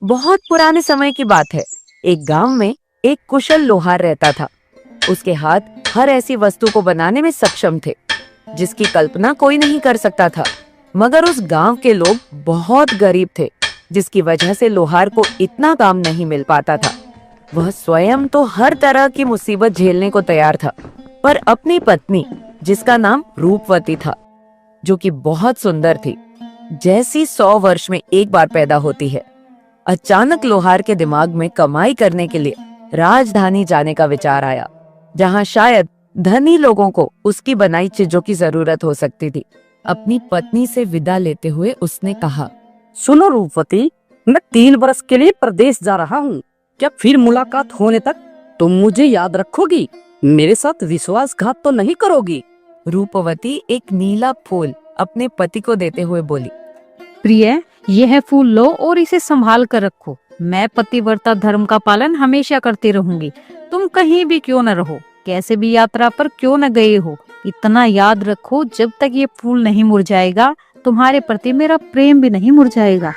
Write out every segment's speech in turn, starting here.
बहुत पुराने समय की बात है। एक गांव में एक कुशल लोहार रहता था। उसके हाथ हर ऐसी वस्तु को बनाने में सक्षम थे जिसकी कल्पना कोई नहीं कर सकता था। मगर उस गांव के लोग बहुत गरीब थे, जिसकी वजह से लोहार को इतना काम नहीं मिल पाता था। वह स्वयं तो हर तरह की मुसीबत झेलने को तैयार था, पर अपनी पत्नी, जिसका नाम रूपवती था, जो कि बहुत सुंदर थी, जैसी 100 वर्ष में एक बार पैदा होती है, अचानक लोहार के दिमाग में कमाई करने के लिए राजधानी जाने का विचार आया, जहां शायद धनी लोगों को उसकी बनाई चीजों की जरूरत हो सकती थी। अपनी पत्नी से विदा लेते हुए उसने कहा, सुनो रूपवती, मैं 3 वर्ष के लिए प्रदेश जा रहा हूँ। क्या फिर मुलाकात होने तक तुम मुझे याद रखोगी? मेरे साथ विश्वासघात तो नहीं करोगी? रूपवती एक नीला फूल अपने पति को देते हुए बोली, प्रिय, यह फूल लो और इसे संभाल कर रखो। मैं पतिव्रता धर्म का पालन हमेशा करती रहूंगी। तुम कहीं भी क्यों न रहो, कैसे भी यात्रा पर क्यों न गए हो, इतना याद रखो, जब तक ये फूल नहीं मुरझाएगा, तुम्हारे प्रति मेरा प्रेम भी नहीं मुरझाएगा।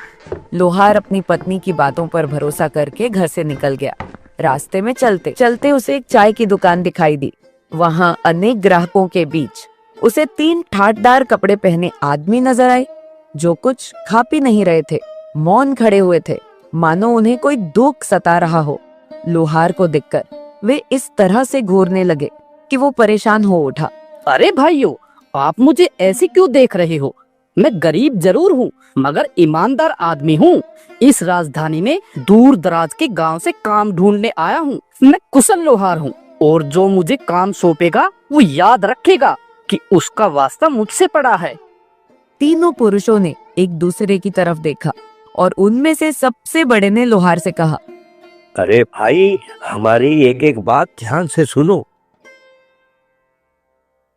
लोहार अपनी पत्नी की बातों पर भरोसा करके घर से निकल गया। रास्ते में चलते चलते उसे एक चाय की दुकान दिखाई दी। वहां अनेक ग्राहकों के बीच उसे 3 ठाटदार कपड़े पहने आदमी नजर आए, जो कुछ खा पी नहीं रहे थे, मौन खड़े हुए थे, मानो उन्हें कोई दुख सता रहा हो। लोहार को देखकर वे इस तरह से घूरने लगे कि वो परेशान हो उठा। अरे भाइयों, आप मुझे ऐसे क्यों देख रहे हो? मैं गरीब जरूर हूँ, मगर ईमानदार आदमी हूँ। इस राजधानी में दूर दराज के गांव से काम ढूंढने आया हूँ। मैं कुशल लोहार हूँ, और जो मुझे काम सौंपेगा वो याद रखेगा कि उसका वास्ता मुझसे पड़ा है। तीनों पुरुषों ने एक दूसरे की तरफ देखा और उनमें से सबसे बड़े ने लोहार से कहा, अरे भाई, हमारी एक एक बात ध्यान से सुनो।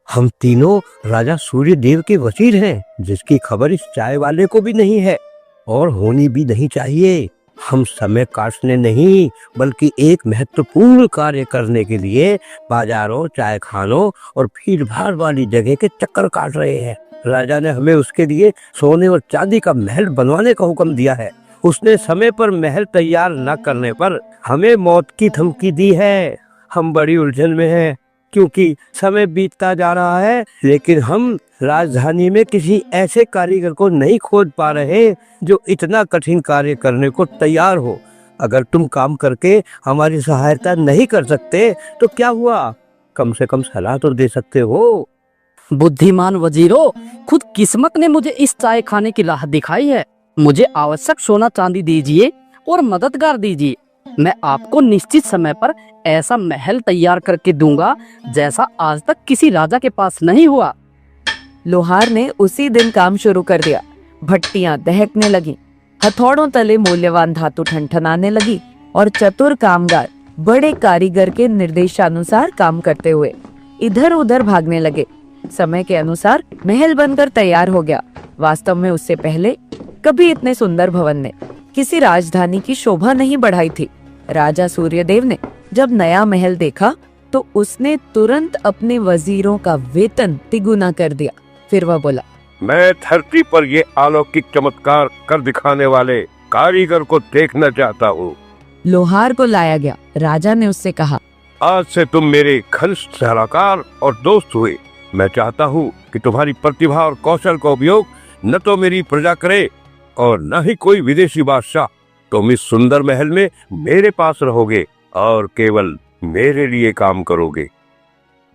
हम तीनों राजा सूर्यदेव के वजीर हैं, जिसकी खबर इस चाय वाले को भी नहीं है और होनी भी नहीं चाहिए। हम समय काटने नहीं, बल्कि एक महत्वपूर्ण कार्य करने के लिए बाजारों, चाय खानों और भीड़ भाड़ वाली जगह के चक्कर काट रहे हैं। राजा ने हमें उसके लिए सोने और चांदी का महल बनवाने का हुक्म दिया है। उसने समय पर महल तैयार न करने पर हमें मौत की धमकी दी है। हम बड़ी उलझन में हैं, क्योंकि समय बीतता जा रहा है, लेकिन हम राजधानी में किसी ऐसे कारीगर को नहीं खोज पा रहे जो इतना कठिन कार्य करने को तैयार हो। अगर तुम काम करके हमारी सहायता नहीं कर सकते तो क्या हुआ, कम से कम सलाह तो दे सकते हो। बुद्धिमान वजीरों, खुद किस्मत ने मुझे इस चाय खाने की राह दिखाई है। मुझे आवश्यक सोना चांदी दीजिए और मददगार दीजिए। मैं आपको निश्चित समय पर ऐसा महल तैयार करके दूंगा जैसा आज तक किसी राजा के पास नहीं हुआ। लोहार ने उसी दिन काम शुरू कर दिया। भट्टियां दहकने लगी, हथौड़ों तले मूल्यवान धातु ठनठनाने लगी और चतुर कामगार बड़े कारीगर के निर्देशानुसार काम करते हुए इधर उधर भागने लगे। समय के अनुसार महल बनकर तैयार हो गया। वास्तव में उससे पहले कभी इतने सुंदर भवन ने किसी राजधानी की शोभा नहीं बढ़ाई थी। राजा सूर्यदेव ने जब नया महल देखा तो उसने तुरंत अपने वजीरों का वेतन तिगुना कर दिया। फिर वह बोला, मैं धरती पर ये अलौकिक चमत्कार कर दिखाने वाले कारीगर को देखना चाहता हूँ। लोहार को लाया गया। राजा ने उससे कहा, आज से तुम मेरे घनिष्ठ सलाहकार और दोस्त हुए। मैं चाहता हूँ कि तुम्हारी प्रतिभा और कौशल का उपयोग न तो मेरी प्रजा करे और न ही कोई विदेशी बादशाह। तुम इस सुंदर महल में मेरे पास रहोगे और केवल मेरे लिए काम करोगे।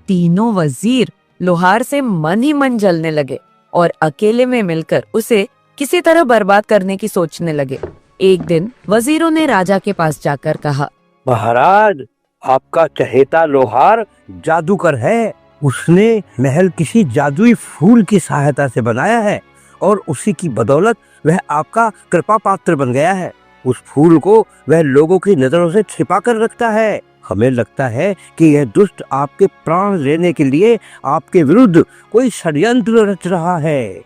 तीनों वजीर लोहार से मन ही मन जलने लगे और अकेले में मिलकर उसे किसी तरह बर्बाद करने की सोचने लगे। एक दिन वजीरों ने राजा के पास जाकर कहा, महाराज, आपका चहेता लोहार जादूगर है। उसने महल किसी जादुई फूल की सहायता से बनाया है और उसी की बदौलत वह आपका कृपा पात्र बन गया है। उस फूल को वह लोगों की नजरों से छिपा कर रखता है। हमें लगता है कि यह दुष्ट आपके प्राण लेने के लिए आपके विरुद्ध कोई षड्यंत्र रच रहा है।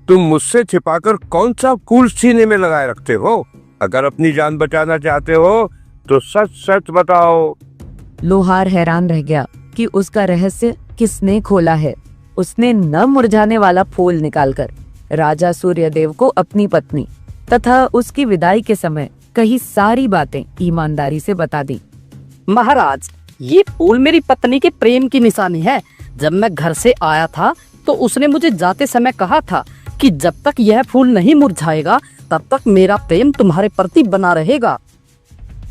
तुम मुझसे छिपाकर कौन सा फूल सीने में लगाए रखते हो? अगर अपनी जान बचाना चाहते हो तो सच सच बताओ। लोहार हैरान रह गया कि उसका रहस्य किसने खोला है। उसने न मुरझाने वाला फूल निकालकर राजा सूर्यदेव को अपनी पत्नी तथा उसकी विदाई के समय कही सारी बातें ईमानदारी से बता दी। महाराज, ये फूल मेरी पत्नी के प्रेम की निशानी है। जब मैं घर से आया था तो उसने मुझे जाते समय कहा था कि जब तक यह फूल नहीं मुरझाएगा तब तक मेरा प्रेम तुम्हारे प्रति बना रहेगा।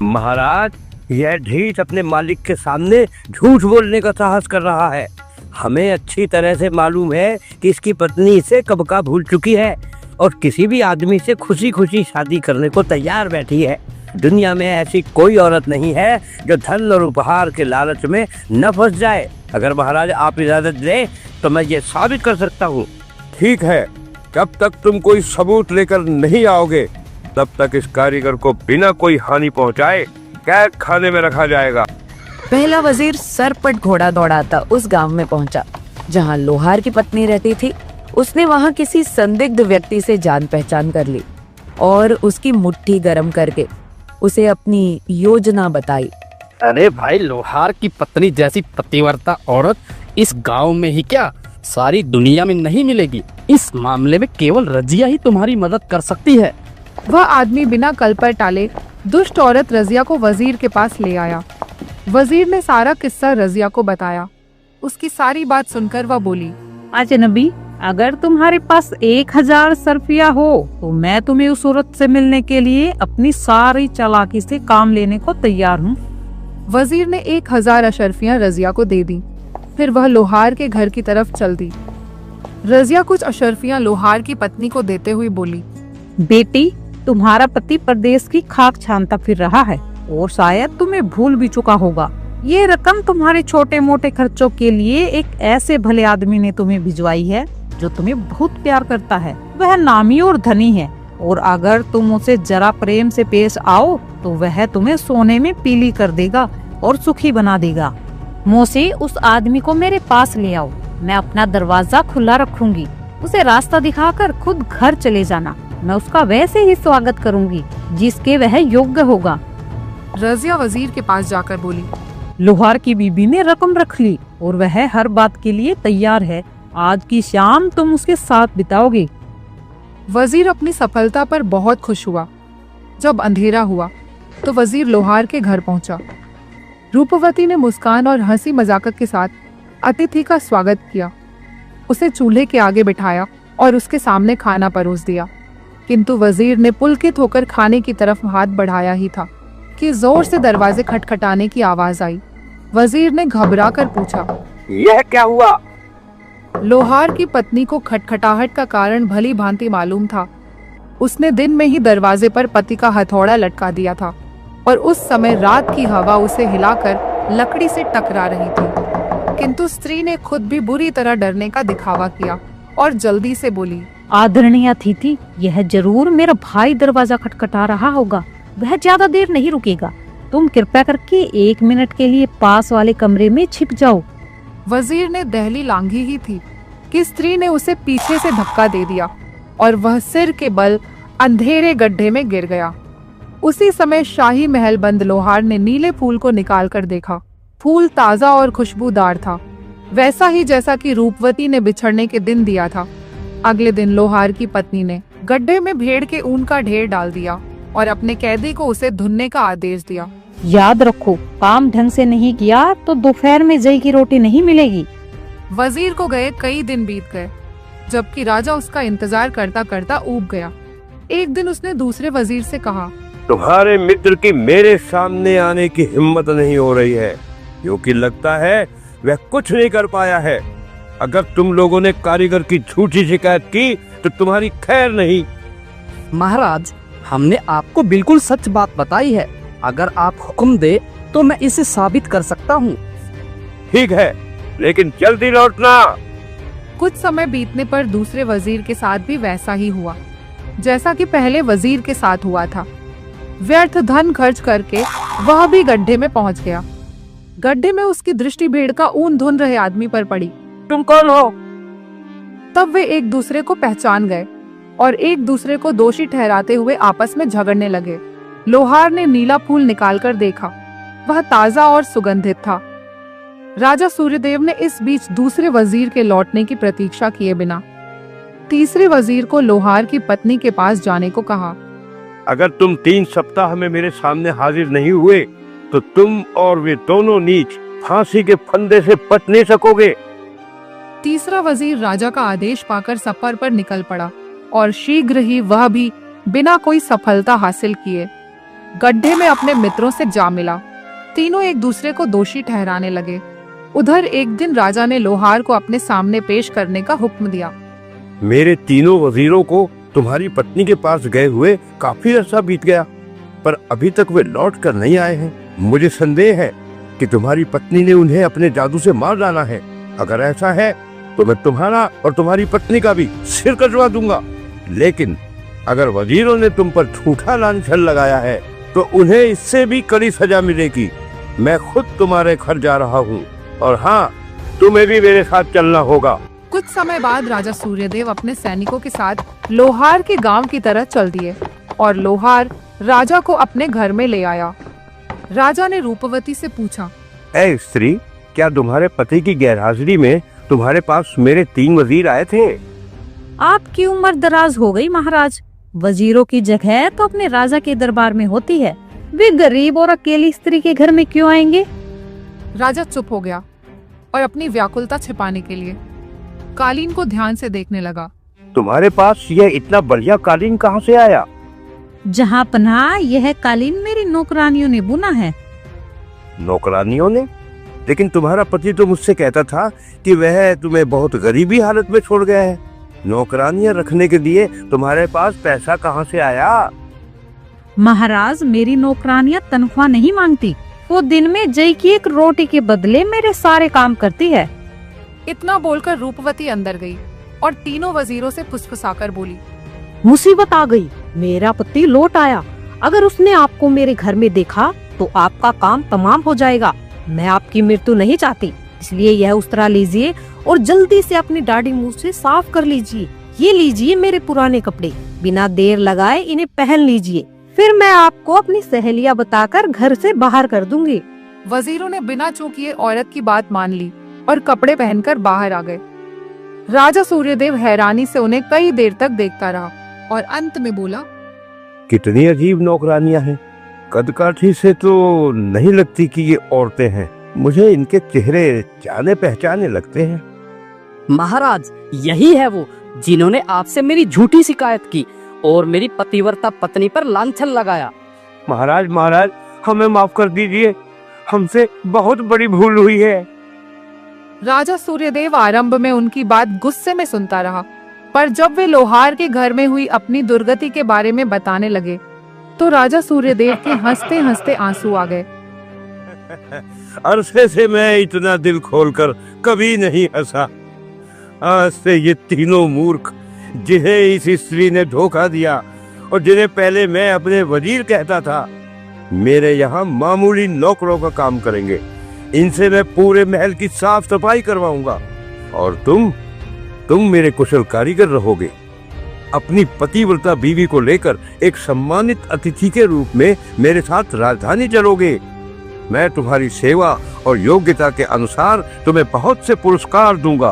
महाराज, यह ढीठ अपने मालिक के सामने झूठ बोलने का साहस कर रहा है। हमें अच्छी तरह से मालूम है कि इसकी पत्नी इसे कब का भूल चुकी है और किसी भी आदमी से खुशी खुशी शादी करने को तैयार बैठी है। दुनिया में ऐसी कोई औरत नहीं है जो धन और उपहार के लालच में न फंस जाए। अगर महाराज आप इजाजत दें तो मैं ये साबित कर सकता हूँ। ठीक है, जब तक तुम कोई सबूत लेकर नहीं आओगे तब तक इस कारीगर को बिना कोई हानि पहुंचाए कैद खाने में रखा जाएगा। पहला वजीर सरपट घोड़ा दौड़ाता उस गांव में पहुंचा जहां लोहार की पत्नी रहती थी। उसने वहां किसी संदिग्ध व्यक्ति से जान पहचान कर ली और उसकी मुट्ठी गर्म करके उसे अपनी योजना बताई। अरे भाई, लोहार की पत्नी जैसी पतिव्रता औरत इस गांव में ही क्या सारी दुनिया में नहीं मिलेगी। इस मामले में केवल रजिया ही तुम्हारी मदद कर सकती है। वह आदमी बिना कल पर टाले दुष्ट औरत रजिया को वजीर के पास ले आया। वजीर ने सारा किस्सा रजिया को बताया। उसकी सारी बात सुनकर वह बोली, अजनबी, अगर तुम्हारे पास 1000 सरफिया हो तो मैं तुम्हें उस औरत से मिलने के लिए अपनी सारी चालाकी से काम लेने को तैयार हूँ। वजीर ने 1000 अशरफियां रजिया को दे दी। फिर वह लोहार के घर की तरफ चल दी। रजिया कुछ अशरफियां लोहार की पत्नी को देते हुए बोली, बेटी, तुम्हारा पति परदेश की खाक छानता फिर रहा है और शायद तुम्हें भूल भी चुका होगा। ये रकम तुम्हारे छोटे मोटे खर्चों के लिए एक ऐसे भले आदमी ने तुम्हें भिजवाई है जो तुम्हें बहुत प्यार करता है। वह नामी और धनी है और अगर तुम उसे जरा प्रेम से पेश आओ तो वह तुम्हें सोने में पीली कर देगा और सुखी बना देगा। मोसे, उस आदमी को मेरे पास ले आओ। मैं अपना दरवाजा खुला रखूंगी। उसे रास्ता दिखाकर खुद घर चले जाना। मैं उसका वैसे ही स्वागत करूंगी जिसके वह योग्य होगा। रजिया वजीर के पास जाकर बोली, लोहार की बीबी ने रकम रख ली और वह हर बात के लिए तैयार है। आज की शाम तुम उसके साथ बिताओगे। वजीर अपनी सफलता पर बहुत खुश हुआ। जब अंधेरा हुआ तो वजीर लोहार के घर पहुंचा। रूपवती ने मुस्कान और हंसी मजाक के साथ अतिथि का स्वागत किया। उसे चूल्हे के आगे बिठाया और उसके सामने खाना परोस दिया। किंतु वजीर ने पुलकित होकर खाने की तरफ हाथ बढ़ाया ही था कि जोर से दरवाजे खटखटाने की आवाज आई। वजीर ने घबरा कर पूछा, यह क्या हुआ? लोहार की पत्नी को खटखटाहट का कारण भली भांति मालूम था। उसने दिन में ही दरवाजे पर पति का हथौड़ा लटका दिया था और उस समय रात की हवा उसे हिलाकर लकड़ी से टकरा रही थी। किंतु स्त्री ने खुद भी बुरी तरह डरने का दिखावा किया और जल्दी से बोली, आदरणीय अतिथि, यह जरूर मेरा भाई दरवाजा खटखटा रहा होगा। वह ज्यादा देर नहीं रुकेगा। तुम कृपया करके 1 मिनट के लिए पास वाले कमरे में छिप जाओ। वजीर ने दहली लांघी ही थी कि स्त्री ने उसे पीछे से धक्का दे दिया और वह सिर के बल अंधेरे गड्ढे में गिर गया। उसी समय शाही महल बंद लोहार ने नीले फूल को निकाल कर देखा। फूल ताजा और खुशबूदार था, वैसा ही जैसा कि रूपवती ने बिछड़ने के दिन दिया था। अगले दिन लोहार की पत्नी ने गड्ढे में भेड़ के ऊन का ढेर डाल दिया और अपने कैदी को उसे धुनने का आदेश दिया। याद रखो, काम ढंग से नहीं किया तो दोपहर में जई की रोटी नहीं मिलेगी। वजीर को गए कई दिन बीत गए, जबकि राजा उसका इंतजार करता करता ऊब गया। एक दिन उसने दूसरे वजीर से कहा, तुम्हारे मित्र की मेरे सामने आने की हिम्मत नहीं हो रही है, क्योंकि लगता है वह कुछ नहीं कर पाया है। अगर तुम लोगों ने कारीगर की झूठी शिकायत की तो तुम्हारी खैर नहीं। महाराज, हमने आपको बिल्कुल सच बात बताई है। अगर आप हुक्म दे तो मैं इसे साबित कर सकता हूँ। ठीक है, लेकिन जल्दी लौटना। कुछ समय बीतने पर दूसरे वजीर के साथ भी वैसा ही हुआ जैसा कि पहले वजीर के साथ हुआ था। व्यर्थ धन खर्च करके वह भी गड्ढे में पहुंच गया। गड्ढे में उसकी दृष्टि भेड़ का ऊन धुन रहे आदमी पर पड़ी। तुम कौन हो? तब वे एक दूसरे को पहचान गए और एक दूसरे को दोषी ठहराते हुए आपस में झगड़ने लगे। लोहार ने नीला फूल निकालकर देखा, वह ताजा और सुगंधित था। राजा सूर्यदेव ने इस बीच दूसरे वजीर के लौटने की प्रतीक्षा किए बिना तीसरे वजीर को लोहार की पत्नी के पास जाने को कहा। अगर तुम 3 सप्ताह में मेरे सामने हाजिर नहीं हुए तो तुम और वे दोनों नीच फांसी के फंदे से बच नहीं सकोगे। तीसरा वजीर राजा का आदेश पाकर सफर पर निकल पड़ा और शीघ्र ही वह भी बिना कोई सफलता हासिल किए गड्ढे में अपने मित्रों से जा मिला। तीनों एक दूसरे को दोषी ठहराने लगे। उधर एक दिन राजा ने लोहार को अपने सामने पेश करने का हुक्म दिया। मेरे तीनों वजीरों को तुम्हारी पत्नी के पास गए हुए काफी अरसा बीत गया, पर अभी तक वे लौट कर नहीं आए हैं। मुझे संदेह है कि तुम्हारी पत्नी ने उन्हें अपने जादू से मार डाला है। अगर ऐसा है तो मैं तुम्हारा और तुम्हारी पत्नी का भी सिर कटवा दूंगा। लेकिन अगर वजीरों ने तुम पर झूठा लांछन लगाया है तो उन्हें इससे भी कड़ी सजा मिलेगी। मैं खुद तुम्हारे घर जा रहा हूँ और हाँ, तुम्हें भी मेरे साथ चलना होगा। कुछ समय बाद राजा सूर्यदेव अपने सैनिकों के साथ लोहार के गांव की तरह चल दिए और लोहार राजा को अपने घर में ले आया। राजा ने रूपवती से पूछा, ऐ स्त्री, क्या तुम्हारे पति की गैरहाजिरी में तुम्हारे पास मेरे 3 वजीर आए थे? आपकी उम्र दराज हो गई महाराज। वजीरों की जगह तो अपने राजा के दरबार में होती है। वे गरीब और अकेली स्त्री के घर में क्यों आएंगे? राजा चुप हो गया और अपनी व्याकुलता छिपाने के लिए कालीन को ध्यान से देखने लगा। तुम्हारे पास यह इतना बढ़िया कालीन कहाँ से आया? जहाँ पनाह यह कालीन मेरी नौकरानियों ने बुना है। नौकरानियों ने? लेकिन तुम्हारा पति तो मुझसे कहता था कि वह तुम्हें बहुत गरीबी हालत में छोड़ गया है। नौकरानियां रखने के लिए तुम्हारे पास पैसा कहाँ से आया? महाराज, मेरी नौकरानियां तनख्वाह नहीं मांगती। वो दिन में जई की एक रोटी के बदले मेरे सारे काम करती है। इतना बोलकर रूपवती अंदर गई और तीनों वजीरों से फुसफुसाकर बोली, मुसीबत आ गई। मेरा पति लौट आया। अगर उसने आपको मेरे घर में देखा तो आपका काम तमाम हो जाएगा। मैं आपकी मृत्यु नहीं चाहती, इसलिए यह उस्तरा लीजिए और जल्दी से अपनी दाढ़ी मुंह से साफ कर लीजिए। ये लीजिए मेरे पुराने कपड़े, बिना देर लगाए इन्हें पहन लीजिए। फिर मैं आपको अपनी सहेलियां बताकर घर से बाहर कर दूंगी। वजीरों ने बिना चूकिए औरत की बात मान ली और कपड़े पहनकर बाहर आ गए। राजा सूर्यदेव हैरानी से उन्हें कई देर तक देखता रहा और अंत में बोला, कितनी अजीब नौकरानियां हैं। कदकाठी से तो नहीं लगती कि ये औरतें हैं। मुझे इनके चेहरे जाने पहचाने लगते हैं। महाराज, यही है वो जिन्होंने आपसे मेरी झूठी शिकायत की और मेरी पतिव्रता पत्नी पर लांछन लगाया। महाराज महाराज, हमें माफ कर दीजिए, हमसे बहुत बड़ी भूल हुई है। राजा सूर्यदेव आरंभ में उनकी बात गुस्से में सुनता रहा, पर जब वे लोहार के घर में हुई अपनी दुर्गति के बारे में बताने लगे तो राजा सूर्यदेव के हंसते हंसते आंसू आ गए। अरसे से मैं इतना दिल खोलकर कभी नहीं हंसा। आज से ये तीनों मूर्ख जिन्हें इस स्त्री ने धोखा दिया और जिन्हें पहले मैं अपने वजीर कहता था, मेरे यहाँ मामूली नौकरों का काम करेंगे। इनसे मैं पूरे महल की साफ सफाई करवाऊंगा और तुम मेरे कुशल कारीगर रहोगे। अपनी पतिव्रता बीवी को लेकर एक सम्मानित अतिथि के रूप में मेरे साथ राजधानी चलोगे। मैं तुम्हारी सेवा और योग्यता के अनुसार तुम्हें बहुत से पुरस्कार दूंगा।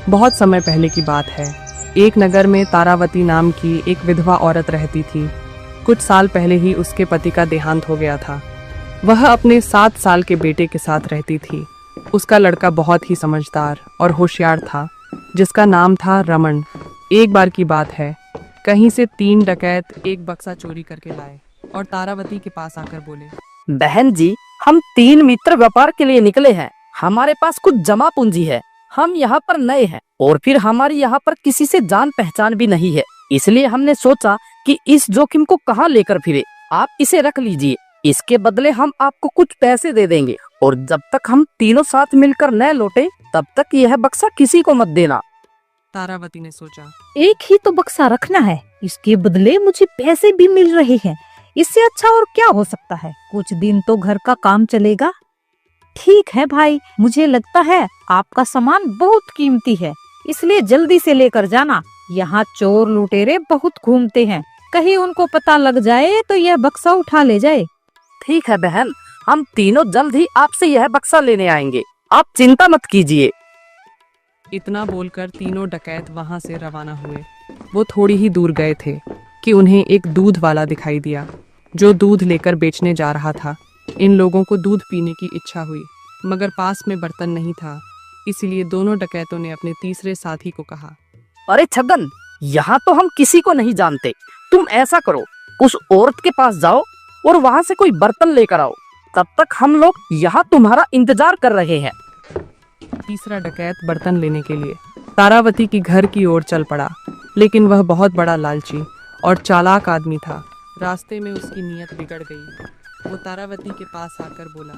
बहुत समय पहले की बात है। एक नगर में तारावती नाम की एक विधवा औरत रहती थी। कुछ साल पहले ही उसके पति का देहांत हो गया था। वह अपने 7 साल के बेटे के साथ रहती थी। उसका लड़का बहुत ही समझदार और होशियार था, जिसका नाम था रमन। एक बार की बात है, कहीं से 3 डकैत एक बक्सा चोरी करके लाए और तारावती के पास आकर बोले, बहन जी, हम 3 मित्र व्यापार के लिए निकले हैं। हमारे पास कुछ जमा पूंजी है। हम यहाँ पर नए हैं और फिर हमारी यहाँ पर किसी से जान पहचान भी नहीं है, इसलिए हमने सोचा कि इस जोखिम को कहाँ लेकर फिरे। आप इसे रख लीजिए, इसके बदले हम आपको कुछ पैसे दे देंगे और जब तक हम तीनों साथ मिलकर न लौटे तब तक यह बक्सा किसी को मत देना। तारावती ने सोचा, एक ही तो बक्सा रखना है, इसके बदले मुझे पैसे भी मिल रहे हैं। इससे अच्छा और क्या हो सकता है? कुछ दिन तो घर का काम चलेगा। ठीक है भाई, मुझे लगता है आपका सामान बहुत कीमती है, इसलिए जल्दी से लेकर जाना। यहाँ चोर लुटेरे बहुत घूमते हैं, कहीं उनको पता लग जाए तो यह बक्सा उठा ले जाए। ठीक है बहन, हम तीनों जल्द ही आपसे यह बक्सा लेने आएंगे, आप चिंता मत कीजिए। इतना बोलकर तीनों डकैत वहां से रवाना हुए। वो थोड़ी ही दूर गए थे कि उन्हें एक दूध वाला दिखाई दिया जो दूध लेकर बेचने जा रहा था। इन लोगों को दूध पीने की इच्छा हुई, मगर पास में बर्तन नहीं था। इसलिए दोनों डकैतों ने अपने तीसरे साथी को कहा, अरे छगन, यहाँ तो हम किसी को नहीं जानते। तुम ऐसा करो, उस औरत के पास जाओ और वहाँ से कोई बर्तन लेकर आओ। तब तक हम लोग यहाँ तुम्हारा इंतजार कर रहे हैं। तीसरा डकैत बर्तन लेने के लिए तारावती की घर की ओर चल पड़ा, लेकिन वह बहुत बड़ा लालची और चालाक आदमी था। रास्ते में उसकी नीयत बिगड़ गई। वो तारावती के पास आकर बोला,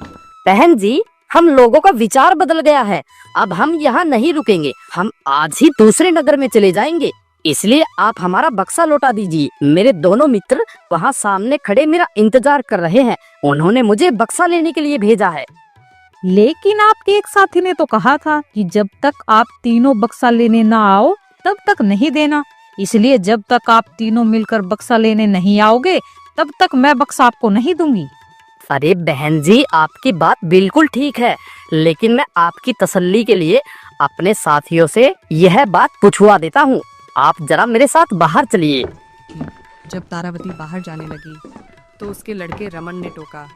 बहन जी, हम लोगों का विचार बदल गया है। अब हम यहाँ नहीं रुकेंगे, हम आज ही दूसरे नगर में चले जाएंगे। इसलिए आप हमारा बक्सा लौटा दीजिए। मेरे दोनों मित्र वहाँ सामने खड़े मेरा इंतजार कर रहे हैं। उन्होंने मुझे बक्सा लेने के लिए भेजा है। लेकिन आपके एक साथी ने तो कहा था कि जब तक आप तीनों बक्सा लेने ना आओ तब तक नहीं देना। इसलिए जब तक आप तीनों मिलकर बक्सा लेने नहीं आओगे तब तक मैं बक्सा आपको नहीं दूंगी। अरे बहन जी, आपकी बात बिल्कुल ठीक है, लेकिन मैं आपकी तसल्ली के लिए अपने साथियों से यह बात पूछवा देता हूँ। आप जरा मेरे साथ बाहर चलिए। जब तारावती बाहर जाने लगी तो उसके लड़के रमन ने टोका,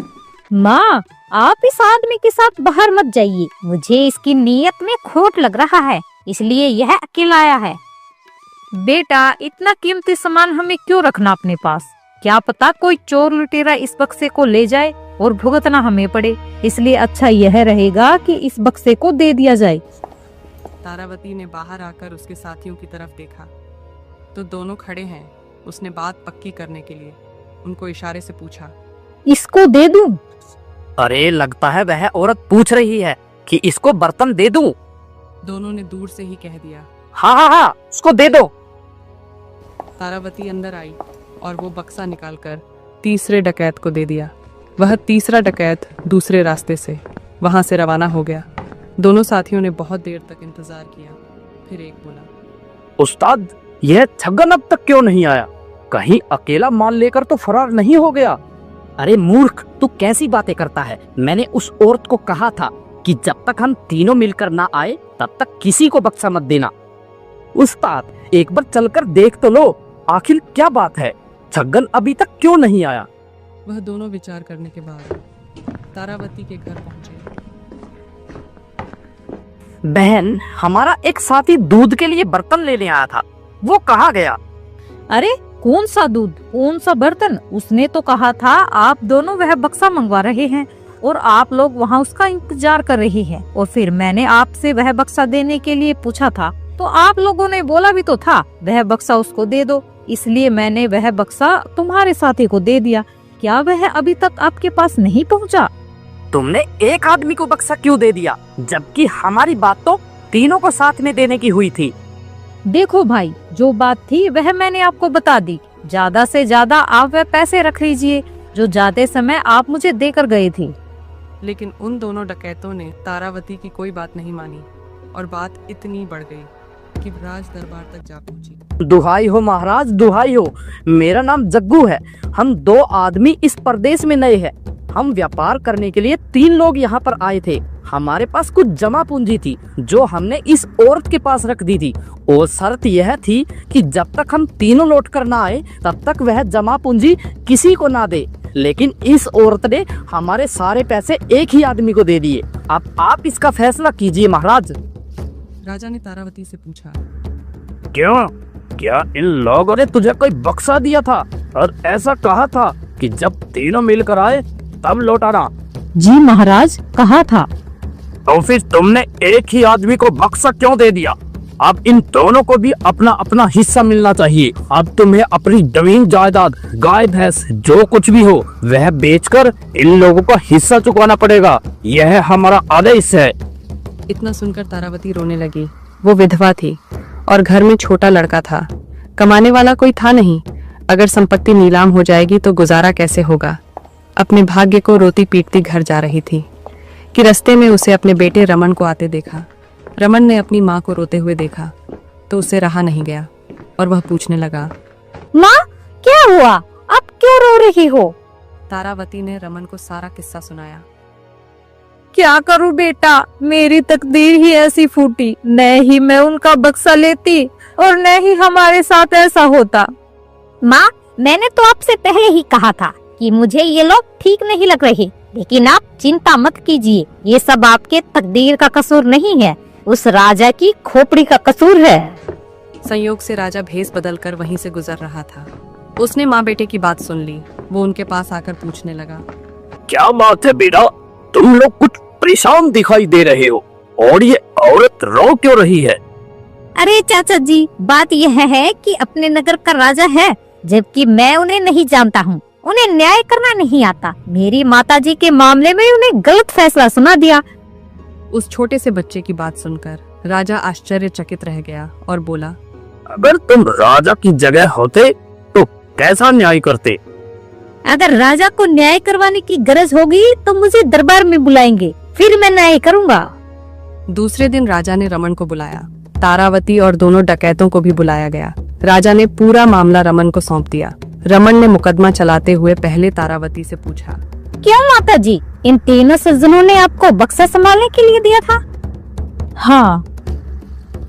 माँ, आप इस आदमी के साथ बाहर मत जाइए। मुझे इसकी नीयत में खोट लग रहा है, इसलिए यह अकेला आया है। बेटा, इतना कीमती सामान हमें क्यों रखना अपने पास? क्या पता कोई चोर लुटेरा इस बक्से को ले जाए और भुगतना हमें पड़े। इसलिए अच्छा यह रहेगा कि इस बक्से को दे दिया जाए। तारावती ने बाहर आकर उसके साथियों की तरफ देखा तो दोनों खड़े हैं। उसने बात पक्की करने के लिए उनको इशारे से पूछा, इसको दे दूं? अरे लगता है वह औरत पूछ रही है कि इसको बर्तन दे दूं। दोनों ने दूर से ही कह दिया, हाँ हाँ हाँ, उसको दे दो। तारावती अंदर आई और वो बक्सा निकालकर तीसरे डकैत को दे दिया। वह तीसरा डकैत दूसरे रास्ते से वहां से रवाना हो गया। दोनों साथियों ने बहुत देर तक इंतजार किया। फिर एक बोला, उस्ताद, यह छगन अब तक क्यों नहीं आया? कहीं अकेला माल लेकर तो फरार नहीं हो गया? अरे मूर्ख, तू कैसी बातें करता है? मैंने उस औरत को कहा था कि जब तक हम तीनों मिलकर ना आए तब तक किसी को बक्सा मत देना। उस्ताद, एक बार चलकर देख तो लो, आखिर क्या बात है? छगन अभी तक क्यों नहीं आया? वह दोनों विचार करने के बाद तारावती के घर पहुंचे। बहन, हमारा एक साथी दूध के लिए बर्तन लेने आया था, वो कहाँ गया? अरे कौन सा दूध, कौन सा बर्तन? उसने तो कहा था आप दोनों वह बक्सा मंगवा रहे हैं और आप लोग वहाँ उसका इंतजार कर रही हैं। और फिर मैंने आपसे वह बक्सा देने के लिए पूछा था तो आप लोगों ने बोला भी तो था वह बक्सा उसको दे दो। इसलिए मैंने वह बक्सा तुम्हारे साथी को दे दिया। क्या वह अभी तक आपके पास नहीं पहुँचा? तुमने एक आदमी को बक्सा क्यों दे दिया, जबकि हमारी बात तो तीनों को साथ में देने की हुई थी? देखो भाई, जो बात थी वह मैंने आपको बता दी। ज्यादा से ज्यादा आप वह पैसे रख लीजिए जो जाते समय आप मुझे देकर गए थे। लेकिन उन दोनों डकैतों ने तारावती की कोई बात नहीं मानी और बात इतनी बढ़ गई कि राज दरबार तक जा पहुंची। दुहाई हो महाराज, दुहाई हो। मेरा नाम जग्गू है। हम दो आदमी इस परदेश में नए हैं। हम व्यापार करने के लिए 3 लोग यहाँ पर आए थे। हमारे पास कुछ जमा पूंजी थी जो हमने इस औरत के पास रख दी थी। और शर्त यह थी कि जब तक हम तीनों लौट कर ना आए तब तक वह जमा पूंजी किसी को ना दे। लेकिन इस औरत ने हमारे सारे पैसे एक ही आदमी को दे दिए। अब आप इसका फैसला कीजिए महाराज। राजा ने तारावती से पूछा, क्यों? क्या इन लोगों ने तुझे कोई बक्सा दिया था और ऐसा कहा था कि जब तीनों मिलकर आए तब लौटाना? जी महाराज, कहा था। तो फिर तुमने एक ही आदमी को बक्सा क्यों दे दिया? अब इन दोनों को भी अपना अपना हिस्सा मिलना चाहिए। अब तुम्हें अपनी जमीन जायदाद, गाय भैंस, जो कुछ भी हो वह बेचकर इन लोगों का हिस्सा चुकाना पड़ेगा। यह हमारा आदेश है। इतना सुनकर तारावती रोने लगी। वो विधवा थी और घर में छोटा लड़का था। कमाने वाला कोई था नहीं। अगर संपत्ति नीलाम हो जाएगी तो गुजारा कैसे होगा? अपने भाग्य को रोती पीटती घर जा रही थी कि रास्ते में उसे अपने बेटे रमन को आते देखा। रमन ने अपनी माँ को रोते हुए देखा तो उसे रहा नहीं गया और वह पूछने लगा, माँ, क्या हुआ? आप क्यों रो रही हो? तारावती ने रमन को सारा किस्सा सुनाया। क्या करूं बेटा, मेरी तकदीर ही ऐसी फूटी। न ही मैं उनका बक्सा लेती और न ही हमारे साथ ऐसा होता। माँ, मैंने तो आपसे पहले ही कहा था कि मुझे ये लोग ठीक नहीं लग रहे, लेकिन आप चिंता मत कीजिए, ये सब आपके तकदीर का कसूर नहीं है, उस राजा की खोपड़ी का कसूर है। संयोग से राजा भेस बदलकर वहीं से गुजर रहा था। उसने माँ बेटे की बात सुन ली। वो उनके पास आकर पूछने लगा, क्या बात है बेटा, तुम लोग कुछ परेशान दिखाई दे रहे हो और ये औरत रो क्यों रही है? अरे चाचा जी, बात यह है कि अपने नगर का राजा है, जबकि मैं उन्हें नहीं जानता हूँ। उन्हें न्याय करना नहीं आता। मेरी माताजी के मामले में उन्हें गलत फैसला सुना दिया। उस छोटे से बच्चे की बात सुनकर राजा आश्चर्यचकित रह गया और बोला, अगर तुम राजा की जगह होते तो कैसा न्याय करते? अगर राजा को न्याय करवाने की गरज होगी तो मुझे दरबार में बुलाएंगे, फिर मैं न्याय करूँगा। दूसरे दिन राजा ने रमन को बुलाया। तारावती और दोनों डकैतों को भी बुलाया गया। राजा ने पूरा मामला रमन को सौंप दिया। रमन ने मुकदमा चलाते हुए पहले तारावती से पूछा, क्यों माताजी, इन तीनों सज्जनों ने आपको बक्सा संभालने के लिए दिया था? हाँ।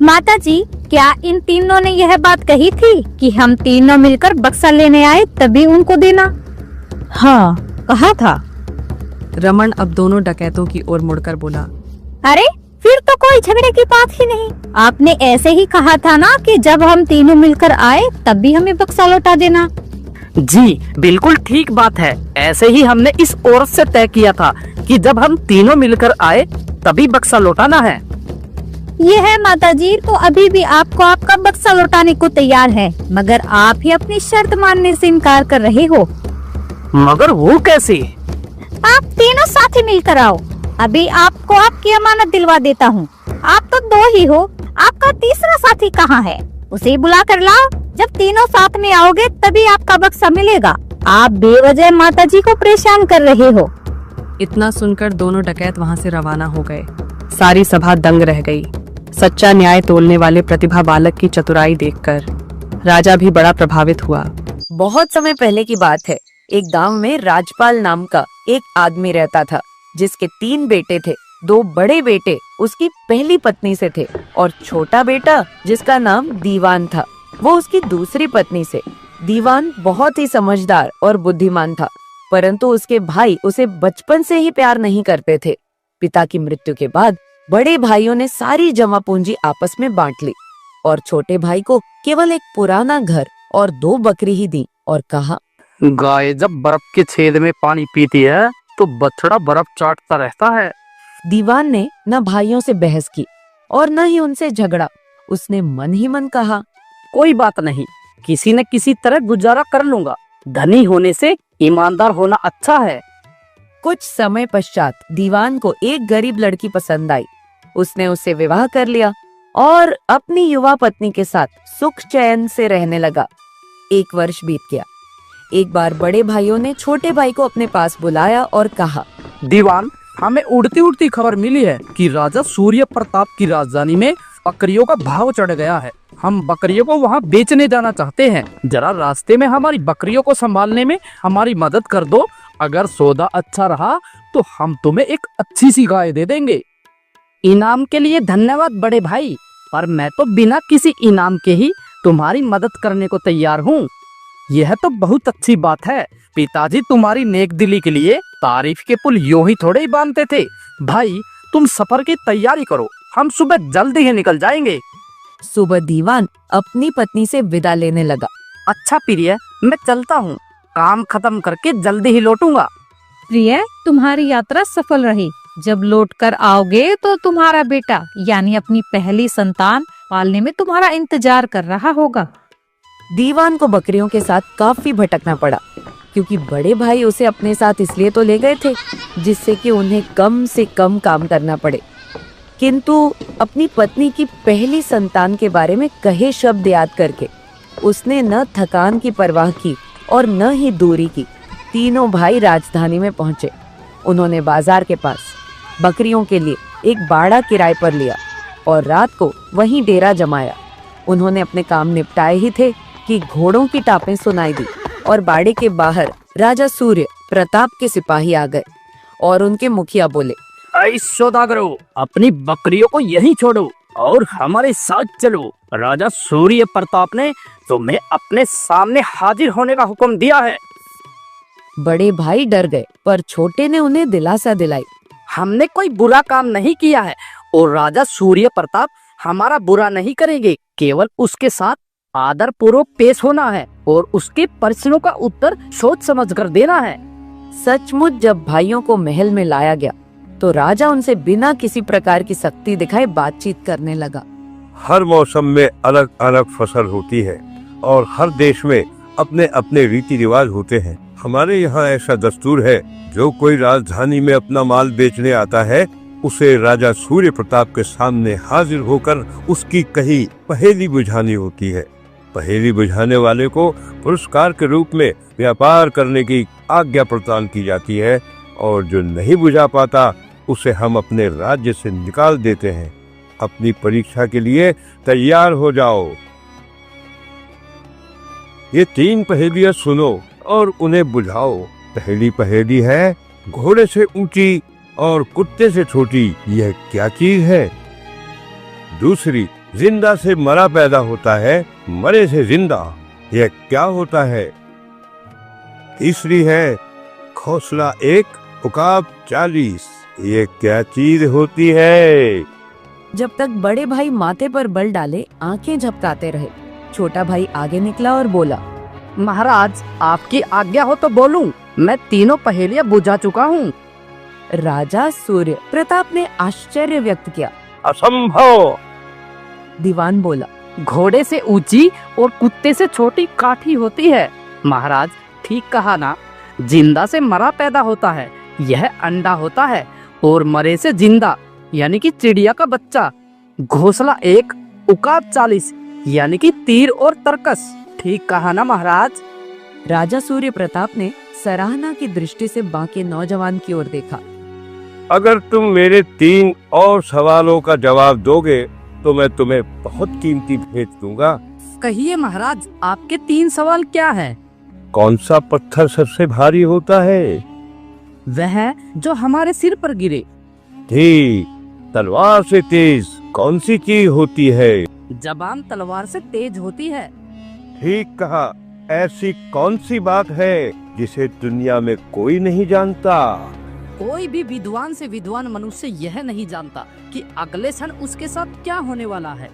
माताजी, क्या इन तीनों ने यह बात कही थी कि हम तीनों मिलकर बक्सा लेने आए तभी उनको देना? हाँ, कहा था। रमन अब दोनों डकैतों की ओर मुड़कर बोला, अरे फिर तो कोई झगड़े की बात ही नहीं। आपने ऐसे ही कहा था ना कि जब हम तीनों मिलकर आए तब भी हमें बक्सा लौटा देना। जी बिल्कुल ठीक बात है। ऐसे ही हमने इस औरत से तय किया था कि जब हम तीनों मिलकर आए तभी बक्सा लौटाना है। ये है माताजी, तो अभी भी आपको आपका बक्सा लौटाने को तैयार है, मगर आप ही अपनी शर्त मानने से इनकार कर रहे हो। मगर वो कैसे? आप तीनों साथी मिलकर आओ, अभी आपको आपकी अमानत दिलवा देता हूँ। आप तो दो ही हो, आपका तीसरा साथी कहाँ है? उसे बुला कर लाओ। जब तीनों साथ में आओगे तभी आपका बक्सा मिलेगा। आप बेवजह माताजी को परेशान कर रहे हो। इतना सुनकर दोनों डकैत वहां से रवाना हो गए। सारी सभा दंग रह गई। सच्चा न्याय तोलने वाले प्रतिभा बालक की चतुराई देखकर राजा भी बड़ा प्रभावित हुआ। बहुत समय पहले की बात है। एक गांव में राजपाल नाम का एक आदमी रहता था, जिसके 3 बेटे थे। 2 बड़े बेटे उसकी पहली पत्नी से थे और छोटा बेटा, जिसका नाम दीवान था, वो उसकी दूसरी पत्नी से। दीवान बहुत ही समझदार और बुद्धिमान था, परंतु उसके भाई उसे बचपन से ही प्यार नहीं करते थे। पिता की मृत्यु के बाद बड़े भाइयों ने सारी जमा पूंजी आपस में बांट ली और छोटे भाई को केवल एक पुराना घर और 2 बकरी ही दी और कहा, गाय जब बर्फ के छेद में पानी पीती है तो बछड़ा बर्फ चाटता रहता है। दीवान ने न भाइयों से बहस की और न ही उनसे झगड़ा। उसने मन ही मन कहा, कोई बात नहीं, किसी न किसी तरह गुजारा कर लूंगा। धनी होने से ईमानदार होना अच्छा है। कुछ समय पश्चात दीवान को एक गरीब लड़की पसंद आई। उसने उससे विवाह कर लिया और अपनी युवा पत्नी के साथ सुख चैन से रहने लगा। 1 वर्ष बीत गया। एक बार बड़े भाइयों ने छोटे भाई को अपने पास बुलाया और कहा, दीवान, हमें उड़ती उड़ती खबर मिली है कि राजा सूर्य प्रताप की राजधानी में बकरियों का भाव चढ़ गया है। हम बकरियों को वहाँ बेचने जाना चाहते हैं। जरा रास्ते में हमारी बकरियों को संभालने में हमारी मदद कर दो। अगर सौदा अच्छा रहा तो हम तुम्हें एक अच्छी सी गाय दे देंगे। इनाम के लिए धन्यवाद बड़े भाई, पर मैं तो बिना किसी इनाम के ही तुम्हारी मदद करने को तैयार हूँ। यह तो बहुत अच्छी बात है। पिताजी तुम्हारी नेक दिली के लिए तारीफ के पुल यूं ही थोड़े ही बांधते थे। भाई, तुम सफर की तैयारी करो, हम सुबह जल्दी ही निकल जाएंगे। सुबह दीवान अपनी पत्नी से विदा लेने लगा। अच्छा प्रिय, मैं चलता हूँ, काम खत्म करके जल्दी ही लौटूंगा। प्रिय, तुम्हारी यात्रा सफल रही। जब लौट कर आओगे तो तुम्हारा बेटा यानी अपनी पहली संतान पालने में तुम्हारा इंतजार कर रहा होगा। दीवान को बकरियों के साथ काफी भटकना पड़ा, क्योंकि बड़े भाई उसे अपने साथ इसलिए तो ले गए थे जिससे कि उन्हें कम से कम काम करना पड़े। किंतु अपनी पत्नी की पहली संतान के बारे में कहे शब्द याद करके उसने न थकान की परवाह की और न ही दूरी की। तीनों भाई राजधानी में पहुंचे। उन्होंने बाजार के पास बकरियों के लिए एक बाड़ा किराए पर लिया और रात को वहीं डेरा जमाया। उन्होंने अपने काम निपटाए ही थे कि घोड़ों की टापें सुनाई दी और बाड़े के बाहर राजा सूर्य प्रताप के सिपाही आ गए और उनके मुखिया बोले, सौदागरों, अपनी बकरियों को यहीं छोड़ो, और हमारे साथ चलो। राजा सूर्य प्रताप ने तुम्हें अपने सामने हाजिर होने का हुक्म दिया है। बड़े भाई डर गए, पर छोटे ने उन्हें दिलासा दिलाई। हमने कोई बुरा काम नहीं किया है और राजा सूर्य प्रताप हमारा बुरा नहीं करेंगे। केवल उसके साथ आदर पूर्वक पेश होना है और उसके प्रश्नों का उत्तर सोच समझ कर देना है। सचमुच जब भाइयों को महल में लाया गया तो राजा उनसे बिना किसी प्रकार की सख्ती दिखाए बातचीत करने लगा। हर मौसम में अलग अलग फसल होती है और हर देश में अपने अपने रीति रिवाज होते हैं। हमारे यहाँ ऐसा दस्तूर है, जो कोई राजधानी में अपना माल बेचने आता है उसे राजा सूर्य प्रताप के सामने हाजिर होकर उसकी कही पहेली बुझानी होती है। पहेली बुझाने वाले को पुरस्कार के रूप में व्यापार करने की आज्ञा प्रदान की जाती है और जो नहीं बुझा पाता उसे हम अपने राज्य से निकाल देते हैं। अपनी परीक्षा के लिए तैयार हो जाओ। ये 3 पहेलियां सुनो और उन्हें बुझाओ। पहली पहेली है, घोड़े से ऊंची और कुत्ते से छोटी यह क्या चीज है? दूसरी, जिंदा से मरा पैदा होता है, मरे से जिंदा यह क्या होता है? तीसरी है, घोंसला 1 उकाब 40 ये क्या चीज होती है? जब तक बड़े भाई माथे पर बल डाले आंखें झपकाते रहे, छोटा भाई आगे निकला और बोला, महाराज आपकी आज्ञा हो तो बोलूं, मैं तीनों पहेलियां बुझा चुका हूँ। राजा सूर्य प्रताप ने आश्चर्य व्यक्त किया। असंभव। दीवान बोला, घोड़े से ऊंची और कुत्ते से छोटी काठी होती है। महाराज ठीक कहा ना, जिंदा से मरा पैदा होता है, यह अंडा होता है, और मरे से जिंदा यानी कि चिड़िया का बच्चा। घोंसला 1 उकाब 40 यानी कि तीर और तरकस। ठीक कहा ना महाराज? राजा सूर्य प्रताप ने सराहना की दृष्टि से बाकी नौजवान की ओर देखा। अगर तुम मेरे 3 और सवालों का जवाब दोगे तो मैं तुम्हें बहुत कीमती भेंट दूंगा। कहिए महाराज, आपके 3 सवाल क्या है? कौन सा पत्थर सबसे भारी होता है? वह जो हमारे सिर पर गिरे। ठीक। तलवार से तेज कौन सी चीज होती है? जबान तलवार से तेज होती है। ठीक कहा। ऐसी कौन सी बात है जिसे दुनिया में कोई नहीं जानता? कोई भी विद्वान से विद्वान मनुष्य यह नहीं जानता कि अगले क्षण उसके साथ क्या होने वाला है।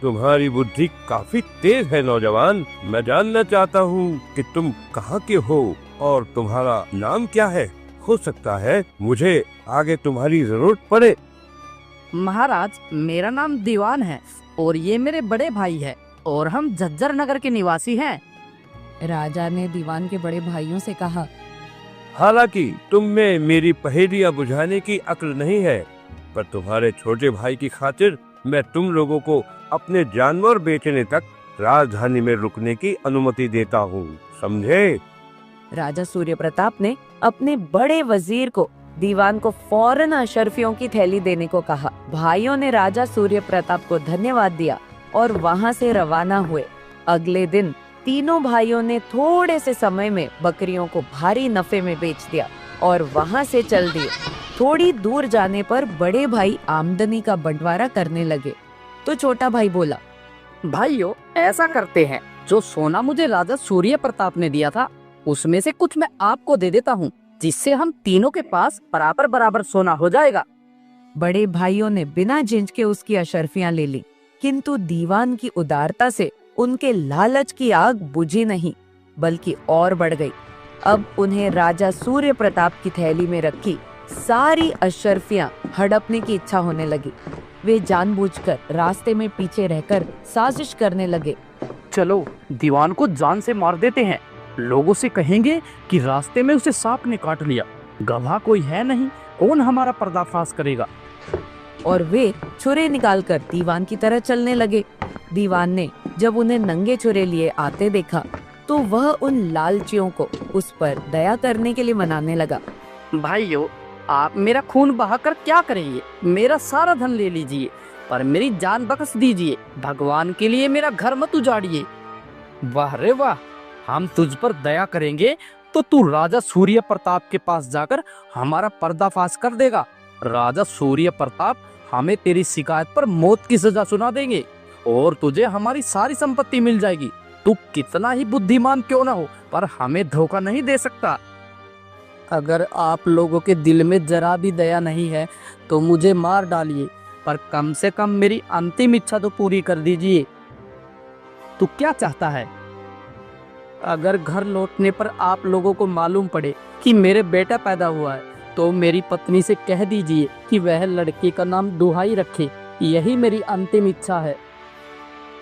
तुम्हारी बुद्धि काफी तेज है नौजवान। मैं जानना चाहता हूँ कि तुम कहाँ के हो और तुम्हारा नाम क्या है। हो सकता है मुझे आगे तुम्हारी जरूरत पड़े। महाराज मेरा नाम दीवान है और ये मेरे बड़े भाई है और हम झज्जर नगर के निवासी हैं। राजा ने दीवान के बड़े भाइयों से कहा, हालांकि तुम में मेरी पहेलियां बुझाने की अक्ल नहीं है, पर तुम्हारे छोटे भाई की खातिर मैं तुम लोगों को अपने जानवर बेचने तक राजधानी में रुकने की अनुमति देता हूँ, समझे? राजा सूर्य प्रताप ने अपने बड़े वजीर को दीवान को फौरन अशर्फियों की थैली देने को कहा। भाइयों ने राजा सूर्य प्रताप को धन्यवाद दिया और वहाँ से रवाना हुए। अगले दिन तीनों भाइयों ने थोड़े से समय में बकरियों को भारी नफे में बेच दिया और वहाँ से चल दिए। थोड़ी दूर जाने पर बड़े भाई आमदनी का बंटवारा करने लगे तो छोटा भाई बोला, भाइयों ऐसा करते हैं, जो सोना मुझे राजा सूर्य प्रताप ने दिया था उसमें से कुछ मैं आपको दे देता हूँ, जिससे हम तीनों के पास बराबर बराबर सोना हो जाएगा। बड़े भाइयों ने बिना झिझक के उसकी अशर्फियां ले ली, किंतु दीवान की उदारता से उनके लालच की आग बुझी नहीं बल्कि और बढ़ गई। अब उन्हें राजा सूर्य प्रताप की थैली में रखी सारी अशर्फियां हड़पने की इच्छा होने लगी। वे जानबूझकर रास्ते में पीछे रहकर साजिश करने लगे। चलो दीवान को जान से मार देते हैं, लोगों से कहेंगे कि रास्ते में उसे सांप ने काट लिया, गवाह कोई है नहीं, कौन हमारा पर्दाफाश करेगा। और वे छुरे निकालकर दीवान की तरह चलने लगे। दीवान ने जब उन्हें नंगे छुरे लिए आते देखा तो वह उन लालचियों को उस पर दया करने के लिए मनाने लगा। भाइयों आप मेरा खून बहाकर क्या करेंगे? मेरा सारा धन ले लीजिए पर मेरी जान बख्श दीजिए। भगवान के लिए मेरा घर मत उजाड़िए। वाह रे वाह, हम तुझ पर दया करेंगे तो तू राजा सूर्य प्रताप के पास जाकर हमारा पर्दाफाश कर देगा। राजा सूर्य प्रताप हमें तेरी शिकायत पर मौत की सजा सुना देंगे और तुझे हमारी सारी संपत्ति मिल जाएगी। तू कितना ही बुद्धिमान क्यों ना हो, पर हमें धोखा नहीं दे सकता। अगर आप लोगों के दिल में जरा भी दया नहीं है तो मुझे मार डालिए, पर कम से कम मेरी अंतिम इच्छा तो पूरी कर दीजिए। तू क्या चाहता है? अगर घर लौटने पर आप लोगों को मालूम पड़े कि मेरे बेटा पैदा हुआ है तो मेरी पत्नी से कह दीजिए कि वह लड़के का नाम दुहाई रखे। यही मेरी अंतिम इच्छा है।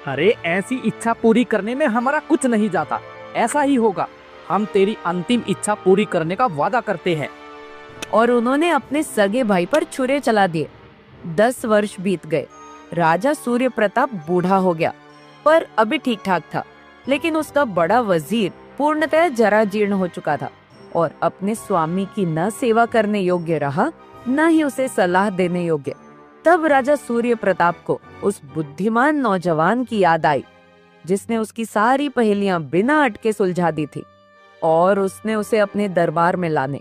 अरे ऐसी इच्छा पूरी करने में हमारा कुछ नहीं जाता। ऐसा ही होगा। हम तेरी अंतिम इच्छा पूरी करने का वादा करते हैं। और उन्होंने अपने सगे भाई पर छुरे चला दिए। 10 वर्ष बीत गए। राजा सूर्य प्रताप बूढ़ा हो गया, पर अभी ठीक ठाक था। लेकिन उसका बड़ा वजीर पूर्णतः जरा जीर्ण हो चुका था और अपने स्वामी की न सेवा करने योग्य रहा, न ही उसे सलाह देने योग्य। तब राजा सूर्य प्रताप को उस बुद्धिमान नौजवान की याद आई जिसने उसकी सारी पहेलियां बिना अटके सुलझा दी थी, और उसने उसे अपने दरबार में लाने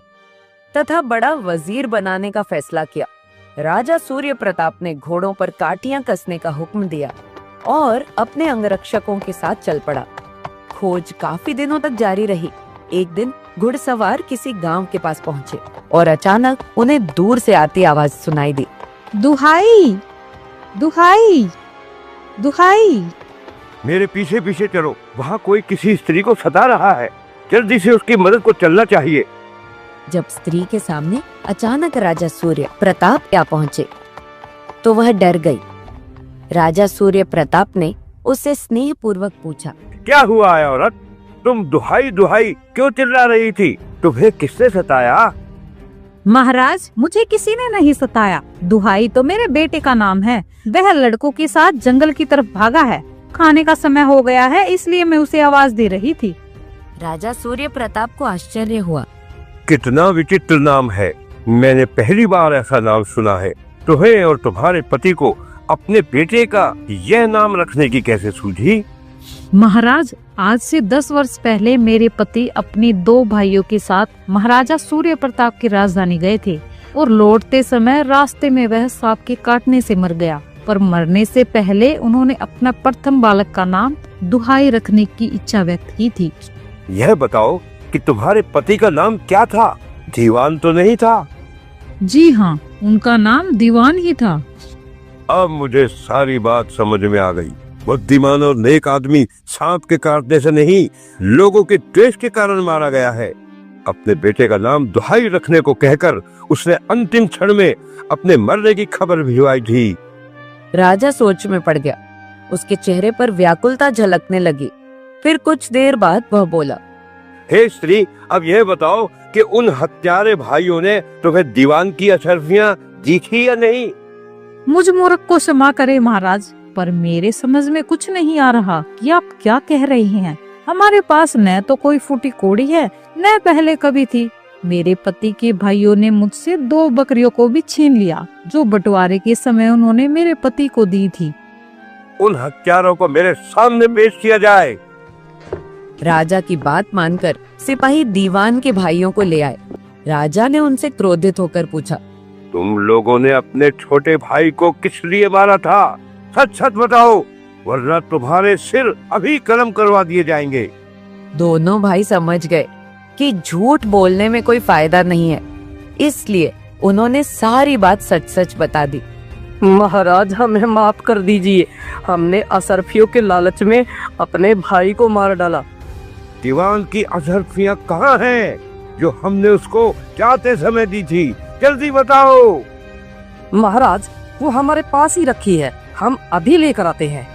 तथा बड़ा वजीर बनाने का फैसला किया। राजा सूर्य प्रताप ने घोड़ों पर काटियां कसने का हुक्म दिया और अपने अंगरक्षकों के साथ चल पड़ा। खोज काफी दिनों तक जारी रही। एक दिन घुड़सवार किसी गांव के पास पहुंचे और अचानक उन्हें दूर से आती आवाज सुनाई दी। दुहाई, दुहाई, दुहाई। मेरे पीछे पीछे चलो, वहाँ कोई किसी स्त्री को सता रहा है। जल्दी से उसकी मदद को चलना चाहिए। जब स्त्री के सामने अचानक राजा सूर्य प्रताप आ पहुंचे तो वह डर गई। राजा सूर्य प्रताप ने उससे स्नेह पूर्वक पूछा, क्या हुआ है औरत? तुम दुहाई दुहाई क्यों चिल्ला रही थी? तुम्हें किसने सताया? महाराज, मुझे किसी ने नहीं सताया। दुहाई तो मेरे बेटे का नाम है। वह लड़कों के साथ जंगल की तरफ भागा है। खाने का समय हो गया है, इसलिए मैं उसे आवाज दे रही थी। राजा सूर्य प्रताप को आश्चर्य हुआ। कितना विचित्र नाम है। मैंने पहली बार ऐसा नाम सुना है। तुम्हें और तुम्हारे पति को अपने बेटे का यह नाम रखने की कैसे सूझी? महाराज, आज से 10 वर्ष पहले मेरे पति अपने 2 भाइयों के साथ महाराजा सूर्य प्रताप की राजधानी गए थे और लौटते समय रास्ते में वह सांप के काटने से मर गया। पर मरने से पहले उन्होंने अपना प्रथम बालक का नाम दुहाई रखने की इच्छा व्यक्त की थी। यह बताओ कि तुम्हारे पति का नाम क्या था? दीवान तो नहीं था? जी हाँ, उनका नाम दीवान ही था। अब मुझे सारी बात समझ में आ गई। बुद्धिमान और नेक आदमी सांप के काटने से नहीं, लोगों के द्वेष के कारण मारा गया है। अपने बेटे का नाम दुहाई रखने को कहकर उसने अंतिम क्षण में अपने मरने की खबर भिजवाई थी। राजा सोच में पड़ गया। उसके चेहरे पर व्याकुलता झलकने लगी। फिर कुछ देर बाद वह बोला, हे स्त्री, अब यह बताओ कि उन हत्यारे भाइयों ने तुम्हें दीवान की अशर्फियां दी थी या नहीं? मुझ मूर्ख को क्षमा करे महाराज, पर मेरे समझ में कुछ नहीं आ रहा कि आप क्या कह रहे हैं। हमारे पास न तो कोई फूटी कोड़ी है, न पहले कभी थी। मेरे पति के भाइयों ने मुझसे 2 बकरियों को भी छीन लिया, जो बंटवारे के समय उन्होंने मेरे पति को दी थी। उन हत्यारों को मेरे सामने पेश किया जाए। राजा की बात मानकर सिपाही दीवान के भाइयों को ले आए। राजा ने उनसे क्रोधित होकर पूछा, तुम लोगों ने अपने छोटे भाई को किस लिए मारा था? सच सच बताओ, वरना तुम्हारे सिर अभी कलम करवा दिए जाएंगे। दोनों भाई समझ गए कि झूठ बोलने में कोई फायदा नहीं है, इसलिए उन्होंने सारी बात सच सच बता दी। महाराज, हमें माफ कर दीजिए। हमने असरफियों के लालच में अपने भाई को मार डाला। दीवान की अशर्फियां कहाँ हैं जो हमने उसको जाते समय दी थी? जल्दी बताओ। महाराज, वो हमारे पास ही रखी है, हम अभी लेकर आते हैं।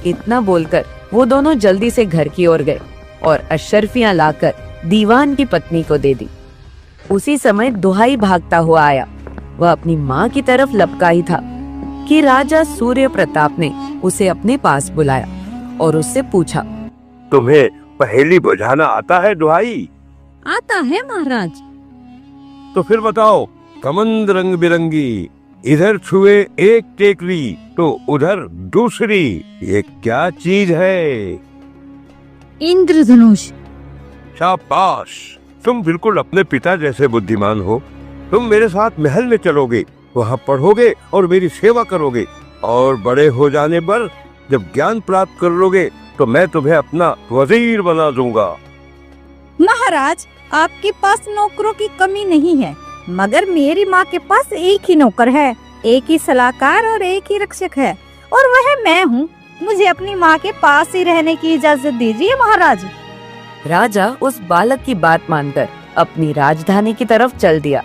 इतना बोलकर वो दोनों जल्दी से घर की ओर गए और अशर्फियां लाकर दीवान की पत्नी को दे दी। उसी समय दुहाई भागता हुआ आया। वह अपनी माँ की तरफ लपका ही था कि राजा सूर्य प्रताप ने उसे अपने पास बुलाया और उससे पूछा, तुम्हें पहेली बुझाना आता है दुहाई? आता है महाराज। तो फिर बताओ, कमंद रंग बिरंगी, इधर छुए एक टेकरी तो उधर दूसरी, ये क्या चीज है? इंद्रधनुष। शाबाश, तुम बिल्कुल अपने पिता जैसे बुद्धिमान हो। तुम मेरे साथ महल में चलोगे वहाँ पढ़ोगे और मेरी सेवा करोगे, और बड़े हो जाने पर जब ज्ञान प्राप्त कर लोगे तो मैं तुम्हें अपना वजीर बना दूंगा। महाराज, आपके पास नौकरों की कमी नहीं है, मगर मेरी माँ के पास एक ही नौकर है, एक ही सलाहकार और एक ही रक्षक है, और वह मैं हूँ। मुझे अपनी माँ के पास ही रहने की इजाजत दीजिए महाराज। राजा उस बालक की बात मानकर अपनी राजधानी की तरफ चल दिया।